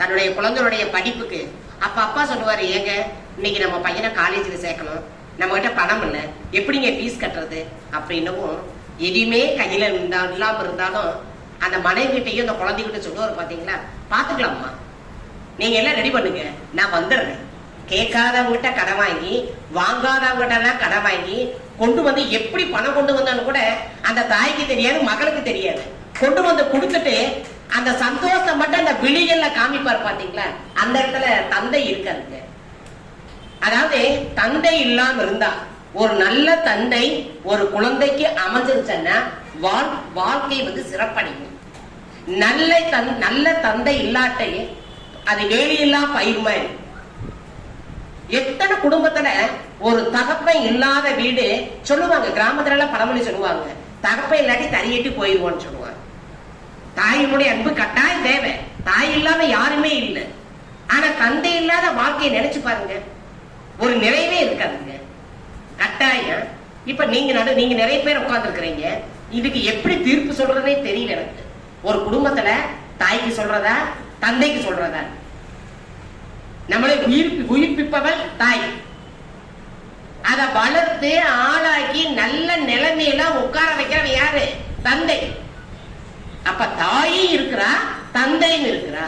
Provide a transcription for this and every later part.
தன்னுடைய குழந்தையுடைய படிப்புக்கு. அப்ப அப்பா சொல்லுவாரு, ஏங்க இன்னைக்கு நம்ம பையனை காலேஜில் சேர்க்கணும், நம்ம கிட்ட பணம் இல்லை, எப்படிங்க ஃபீஸ் கட்டுறது அப்படின்னும் எதுவுமே கையில இல்லாம இருந்தாலும் அந்த மனைவி கிட்டையும் அந்த குழந்தைகிட்ட சொல்லுவாரு, பாத்தீங்களா பாத்துக்கலாம்மா, நீங்க எல்லாம் ரெடி பண்ணுங்க, நான் வந்துடுறேன். கேட்காதவங்கிட்ட கடன் வாங்கி, வாங்காதவங்கிட்ட கடன் வாங்கி கொண்டு வந்து எப்படி பணம் கொண்டு வந்தாலும் கூட அந்த தாய்க்கு தெரியாது, மகளுக்கு தெரியாது. கொண்டு வந்து கொடுத்துட்டு அந்த சந்தோஷம் மட்டும் அந்த விழிகள்ல காமிப்பாரு பாத்தீங்களா, அந்த இடத்துல தந்தை இருக்காருங்க. அதாவது தந்தை இல்லாம இருந்தா, ஒரு நல்ல தந்தை ஒரு குழந்தைக்கு அமைஞ்சிருச்சுன்னா வாழ்க்கை வந்து சிறப்படையும். நல்ல தந்தை இல்லாட்டை அது வேலையில்லா பயிர்மை. எத்தனை குடும்பத்துல ஒரு தகப்பன் இல்லாத வீடு சொல்லுவாங்க, கிராமத்துல எல்லாம் பழமொழி சொல்லுவாங்க, தகப்பன் இல்லாட்டி தறியேட்டி போயிருவோன்னு சொல்லுவாங்க. தாயினுடைய அன்பு கட்டாயம் தேவை, தாய் இல்லாம யாருமே இல்லை. ஆனா தந்தை இல்லாத வாழ்க்கையை நினைச்சு பாருங்க, ஒரு நிறைவே இருக்காதுங்க கட்டாயம். இப்ப நீங்க நிறைய பேர் உட்கார்ந்து இருக்கிறீங்க, இதுக்கு எப்படி தீர்ப்பு சொல்றதே தெரியல எனக்கு. ஒரு குடும்பத்துல தாய்க்கு சொல்றதா தந்தைக்கு சொல்றதா? நம்மளை உயிர்ப்பிப்பவள் தாய். அதை வளர்த்து ஆளாக்கி நல்ல நிலைமையெல்லாம் உட்கார வைக்கிறவன் யாரு? தந்தை. அப்ப தாயும் இருக்கிறா, தந்தையும் இருக்கிறா.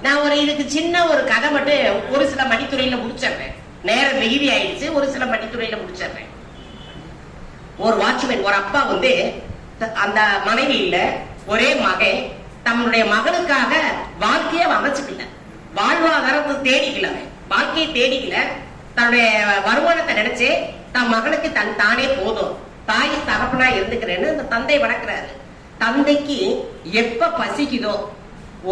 நான் இதுக்கு சின்ன ஒரு கதை மட்டும் ஒரு சில மணித்துறையில முடிச்சிடுறேன், நேரம் மிகுதி ஆயிடுச்சு, ஒரு சில மணித்துறையில முடிச்சிடுறேன். ஒரு வாட்ச்மேன், ஒரு அப்பா வந்து அந்த மனைவி இல்ல, ஒரே மகன், தன்னுடைய மகனுக்காக வாழ்க்கைய அமைச்சுக்கல, வாழ்வாதாரத்தை தேடிக்கல, வாழ்க்கையை தேடிக்கல, தன்னுடைய வருமானத்தை நினைச்சு தன் மகனுக்கு தானே போதும், தாய் தகப்பனா இருந்துக்கிறேன்னு அந்த தந்தை வளர்க்கிறாரு. தந்தைக்கு எப்ப பசிக்குதோ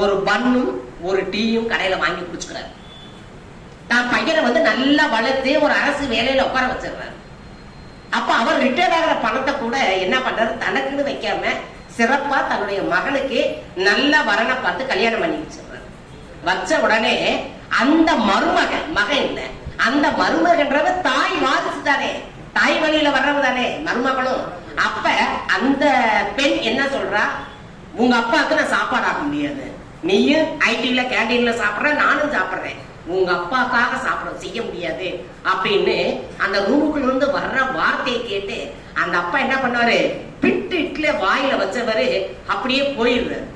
ஒரு பன்னும் ஒரு டீயும் கடையில வாங்கி குடிச்சுக்கிறாரு. தான் பையனை வந்து நல்லா வளர்த்து ஒரு அரசு வேலையில உட்கார வச்சிடுறாரு. அப்ப அவர் ரிட்டையர் ஆகிற பணத்தை கூட என்ன பண்றாரு, தனக்குன்னு வைக்காம சிறப்பா தன்னுடைய மகனுக்கு நல்ல வரனை பார்த்து கல்யாணம் பண்ணி வச்சிடுறாரு. வச்ச உடனே அந்த மகன் இல்ல, அந்த மருமகன்றவ தாய் வாரிசு தானே, தாய் வழியில வர்றவ தானே மருமகளும். அப்ப அந்த பெண் என்ன சொல்றா, உங்க அப்பாவுக்கு நான் சாப்பாடு ஆக முடியாது, நீயும் ஐடில கேண்டீன்ல சாப்பிடுற, நானும் சாப்பிடுறேன், உங்க அப்பாக்காக சாப்பிட செய்ய முடியாது அப்படின்னு அந்த ரூமுக்குள்ள இருந்து வர்ற வார்த்தையை கேட்டு அந்த அப்பா என்ன பண்ணுவாரு, பிட்டு இட்ல வாயில வச்சவரு அப்படியே போயிடுறாரு.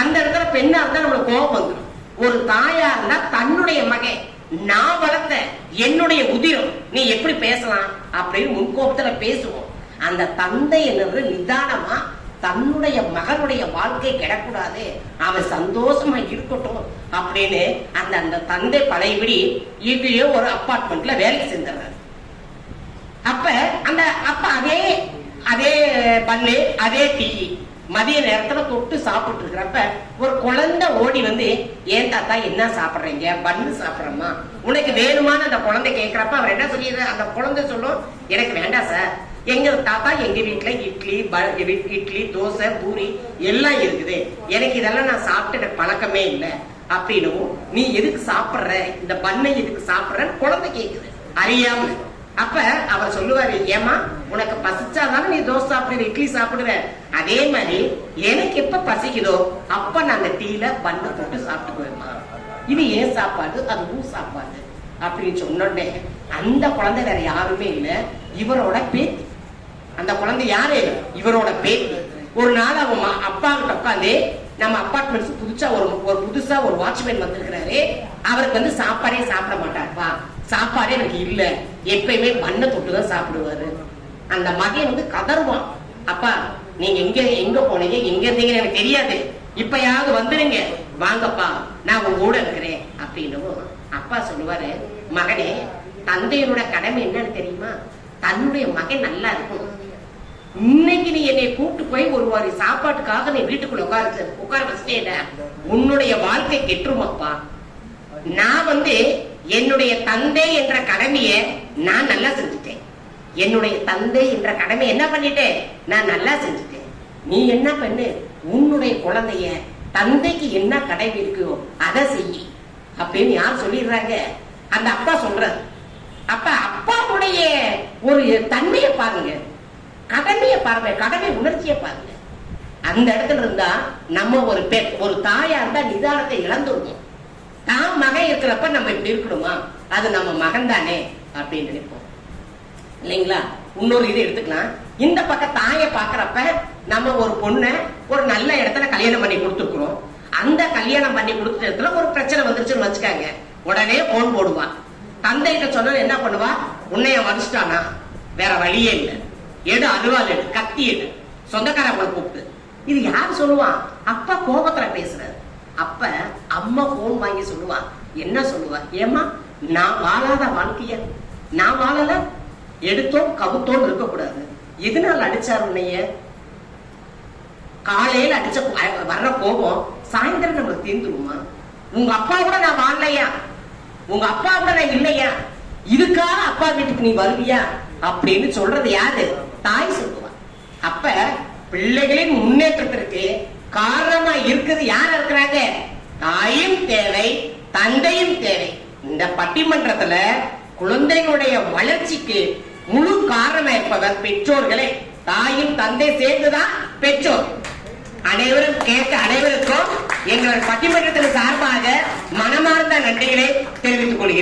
அந்த இடத்துல பெண்ணா இருந்தா நம்மளுக்கு கோபம் வந்துடும். ஒரு தாயா இருந்தா தன்னுடைய மகன், நான் வளர்த்த என்னுடைய உதிரம், நீ எப்படி பேசலாம் அப்படின்னு முன்கோபத்துல பேசுவோம். அந்த தந்தை என்னது நிதானமா தன்னுடைய மகனுடைய வாழ்க்கை கிடக்கூடாது, அவன் சந்தோஷமா இருக்கட்டும் அப்படின்னு அந்த தந்தை பழையபடி இங்கேயோ ஒரு அப்பார்ட்மெண்ட்ல வேலைக்கு செஞ்சாரு. அப்ப அந்த அப்பா அதே பண்ணு அதே டீ மதிய நேரத்துல தொட்டு சாப்பிட்டு இருக்கிறப்ப ஒரு குழந்தை ஓடி வந்து, ஏன் தாத்தா என்ன சாப்பிடுறீங்க, பண்ணு சாப்பிடுறோமா, உனக்கு வேணுமான்னு அந்த குழந்தை கேட்கிறப்ப அவர் என்ன சொல்லிடுற, அந்த குழந்தை சொல்லும், எனக்கு வேண்டாம் சார், எங்க தாத்தா எங்க வீட்டுல இட்லி தோசை பூரி எல்லாம் இருக்குது, எனக்கு இதெல்லாம் நான் சாப்பிட்டு பழக்கமே இல்லை அப்படின்னு, நீ எதுக்கு சாப்பிடுற, இந்த பண்ணை எதுக்கு சாப்பிடுறன்னு குழந்தை கேக்குது அறியாம. அப்ப அவர் சொல்லுவாரு, ஏமா உனக்கு பசிச்சாதானே நீ தோசை சாப்பிடுற, இட்லி சாப்பிடுற, அதே மாதிரி எனக்கு எப்ப பசிக்குதோ அப்ப நான் அந்த டீல பண்ண போட்டு சாப்பிட்டுக்குவேமா, இது ஏன் சாப்பாடு அதுவும் சாப்பாடு அப்படின்னு சொன்னோடனே அந்த குழந்தை வேற யாருமே இல்ல, இவரோட பேத்தி. அந்த குழந்தை யாரு, இவரோட பேத்தி. ஒரு நாள் அவங்க அப்பா கிட்ட உட்காந்து, நம்ம அப்பார்ட்மெண்ட்ஸ் புதுசா ஒரு வாட்ச்மேன் வந்திருக்கிறாரு, அவருக்கு வந்து சாப்பாடே சாப்பிட மாட்டாருப்பா, சாப்பாடே எனக்கு இல்ல, எப்பயுமே பண்ணை தொட்டுதான் சாப்பிடுவாரு. அந்த மகன் வந்து கதறுவான், அப்பா நீங்க எங்க போனீங்க, எங்க இருந்தீங்கன்னு எனக்கு தெரியாது, இப்பயாவது வந்துருங்க, வாங்கப்பா நான் உங்க கூட இருக்கிறேன் அப்படின்னு. அப்பா சொல்லுவாரு, மகனே தந்தையோட கடமை என்னன்னு தெரியுமா, தன்னுடைய மகன் நல்லா இருக்கும். இன்னைக்கு நீ என்னை கூப்பிட்டு போய் ஒரு வாரி சாப்பாட்டுக்காக நீ வீட்டுக்குள்ள உட்கார வச்சுட்டே, உன்னுடைய வாழ்க்கை கெட்டுருமாப்பா. நான் வந்து என்னுடைய தந்தை என்ற கடமையை நான் நல்லா செஞ்சுட்டேன், என்னுடைய தந்தை என்ற கடமை என்ன பண்ணிட்டேன், நான் நல்லா செஞ்சுட்டேன். நீ என்ன பண்ணு, உன்னுடைய குழந்தைய தந்தைக்கு என்ன கடமை இருக்கோ அதை செய்ய அப்படின்னு யார் சொல்லிடுறாங்க, அந்த அப்பா சொல்றாரு. அப்ப அப்பாவுடைய ஒரு தன்மையை பாருங்க, கடமையை பாருங்க, கடமை உணர்ச்சியை பாருங்க. அந்த இடத்துல இருந்தா நம்ம ஒரு தாயா இருந்தா நிதானத்தை இழந்துருவோம். தான் மகன் இருக்கிறப்ப நம்ம இப்படி இருக்கணுமா, அது நம்ம மகன் தானே அப்படின்னு நினைப்போம் இல்லைங்களா. இன்னொரு இது எடுத்துக்கலாம். இந்த பக்கம் தாயை பாக்குறப்ப நம்ம ஒரு பொண்ணை ஒரு நல்ல இடத்துல கல்யாணம் பண்ணி கொடுத்துருக்கிறோம். அந்த கல்யாணம் பண்ணி கொடுத்த இடத்துல ஒரு பிரச்சனை வந்துருச்சுன்னு வச்சுக்காங்க, உடனே போன் போடுவான். தந்தைகிட்ட சொன்ன என்ன பண்ணுவா, உன்னைய மதிச்சிட்டானா வேற வழியே இல்லை, எடு அருவாள் எடு, கத்தி எடு, சொந்தக்காரங்களை கூப்பிட்டு. இது யாரு சொல்லுவான், அப்பா கோபத்துல பேசுறாரு. அப்ப அம்மா போன் வாங்கி சொல்லுவான். என்ன சொல்லுவா, ஏமா நான் வாழாத வாழ்க்கைய நான் வாழல, எடுத்தோம் கவுத்தோம் இருக்கக்கூடாது. எதனால அடிச்சாரு உன்னைய, காலையில அடிச்ச வர்ற கோபம் சாயந்தரம் நம்மளுக்கு தீர்ந்துருமா, உங்க அப்பா கூட நான் வாழலையா, உங்க அப்பா கூட நான் இல்லையா, இதுக்காக அப்பா வீட்டுக்கு நீ வருவியா அப்படின்னு சொல்றது யாரு, தாய் சொல்லுவா. அப்ப பிள்ளைகளின் முன்னேற்றத்திற்கு காரணமா இருக்குது யார் இருக்கிறாங்க, தாயும் தேவை தந்தையும் தேவை. இந்த பட்டிமன்றத்துல குழந்தைகளுடைய வளர்ச்சிக்கு முழு காரணம் இருப்பவர் பெற்றோர்களே. தாயும் தந்தை சேர்ந்துதான் பெற்றோர். அனைவரும் கேட்க அனைவருக்கும் எங்கள் பட்டிமன்றத்தின் சார்பாக மனமார்ந்த நன்றிகளை தெரிவித்துக் கொள்கிறேன்.